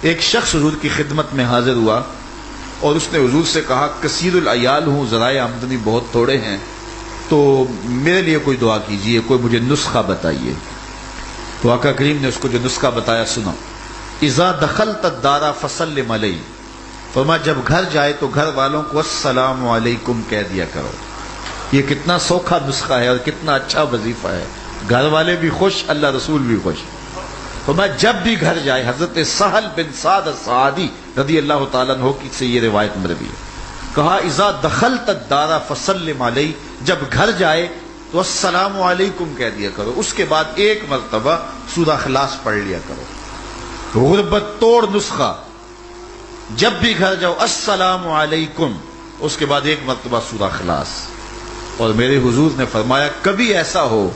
ایک شخص حضور کی خدمت میں حاضر ہوا اور اس نے حضور سے کہا کثیر العیال ہوں، ذرائع آمدنی بہت تھوڑے ہیں، تو میرے لیے کوئی دعا کیجئے، کوئی مجھے نسخہ بتائیے۔ تو آقا کریم نے اس کو جو نسخہ بتایا سنا، اذا دخلت الدار فسلم علی، فرمایا جب گھر جائے تو گھر والوں کو السلام علیکم کہہ دیا کرو۔ یہ کتنا سوکھا نسخہ ہے اور کتنا اچھا وظیفہ ہے، گھر والے بھی خوش، اللہ رسول بھی خوش۔ فرمایا جب بھی گھر جائے، حضرت سہل بن سعد الساعدی رضی اللہ تعالیٰ عنہ کی سے یہ روایت مروی ہے، کہا اذا دخلت الدار فسلم علی، جب گھر جائے تو السلام علیکم کہہ دیا کرو، اس کے بعد ایک مرتبہ سورہ اخلاص پڑھ لیا کرو۔ غربت توڑ نسخہ، جب بھی گھر جاؤ السلام علیکم، اس کے بعد ایک مرتبہ سورہ اخلاص۔ اور میرے حضور نے فرمایا کبھی ایسا ہو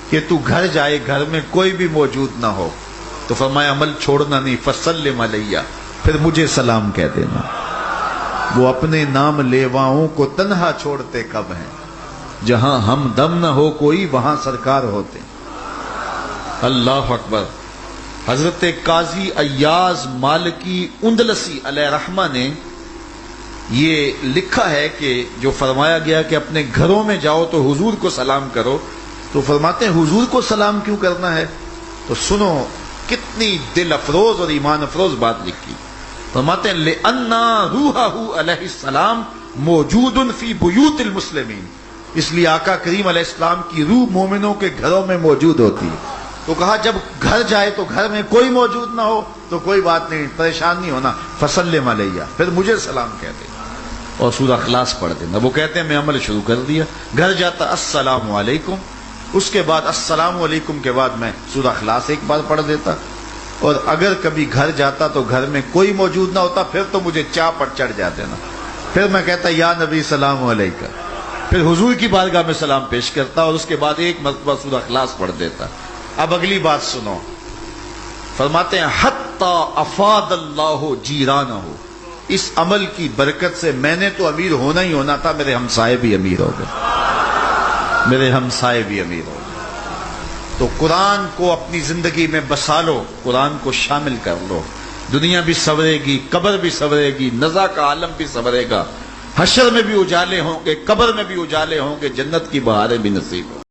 کہ تو گھر جائے، گھر میں کوئی بھی موجود نہ ہو، تو فرمایا عمل چھوڑنا نہیں، فسلم علیہ، پھر مجھے سلام کہہ دینا۔ وہ اپنے نام لیواؤں کو تنہا چھوڑتے کب ہیں، جہاں ہم دم نہ ہو کوئی وہاں سرکار ہوتے۔ اللہ اکبر۔ حضرت قاضی ایاز مالکی اندلسی علیہ رحمہ نے یہ لکھا ہے کہ جو فرمایا گیا کہ اپنے گھروں میں جاؤ تو حضور کو سلام کرو، تو فرماتے ہیں حضور کو سلام کیوں کرنا ہے؟ تو سنو کتنی دل افروز اور ایمان افروز بات لکھی۔ فرماتے ہیں لِأَنَّا رُوحَهُ علیہ السلام موجود فی بیوت المسلمین، اس لیے آقا کریم علیہ السلام کی روح مومنوں کے گھروں میں موجود ہوتی ہے۔ تو کہا جب گھر جائے تو گھر میں کوئی موجود نہ ہو تو کوئی بات نہیں، پریشان نہیں ہونا، فسلم علیہ، پھر مجھے سلام کہہ دینا اور سورہ اخلاص پڑھ دینا۔ وہ کہتے ہیں میں عمل شروع کر دیا، گھر جاتا السلام علیکم، اس کے بعد السلام علیکم کے بعد میں سورہ اخلاص ایک بار پڑھ دیتا، اور اگر کبھی گھر جاتا تو گھر میں کوئی موجود نہ ہوتا پھر تو مجھے چاہ پر چڑھ جاتے نا، پھر میں کہتا یا نبی سلام علیکہ، پھر حضور کی بارگاہ میں سلام پیش کرتا اور اس کے بعد ایک مرتبہ سورہ اخلاص پڑھ دیتا۔ اب اگلی بات سنو، فرماتے ہیں حتی افاد اللہ جیرانہ، اس عمل کی برکت سے میں نے تو امیر ہونا ہی ہونا تھا، میرے ہمسائے بھی امیر ہو گئے، میرے ہمسائے بھی امیر ہو گئے۔ تو قرآن کو اپنی زندگی میں بسا لو، قرآن کو شامل کر لو، دنیا بھی سنورے گی، قبر بھی سنورے گی، نزا کا عالم بھی سنورے گا، حشر میں بھی اجالے ہوں گے، قبر میں بھی اجالے ہوں گے، جنت کی بہاریں بھی نصیب ہوں۔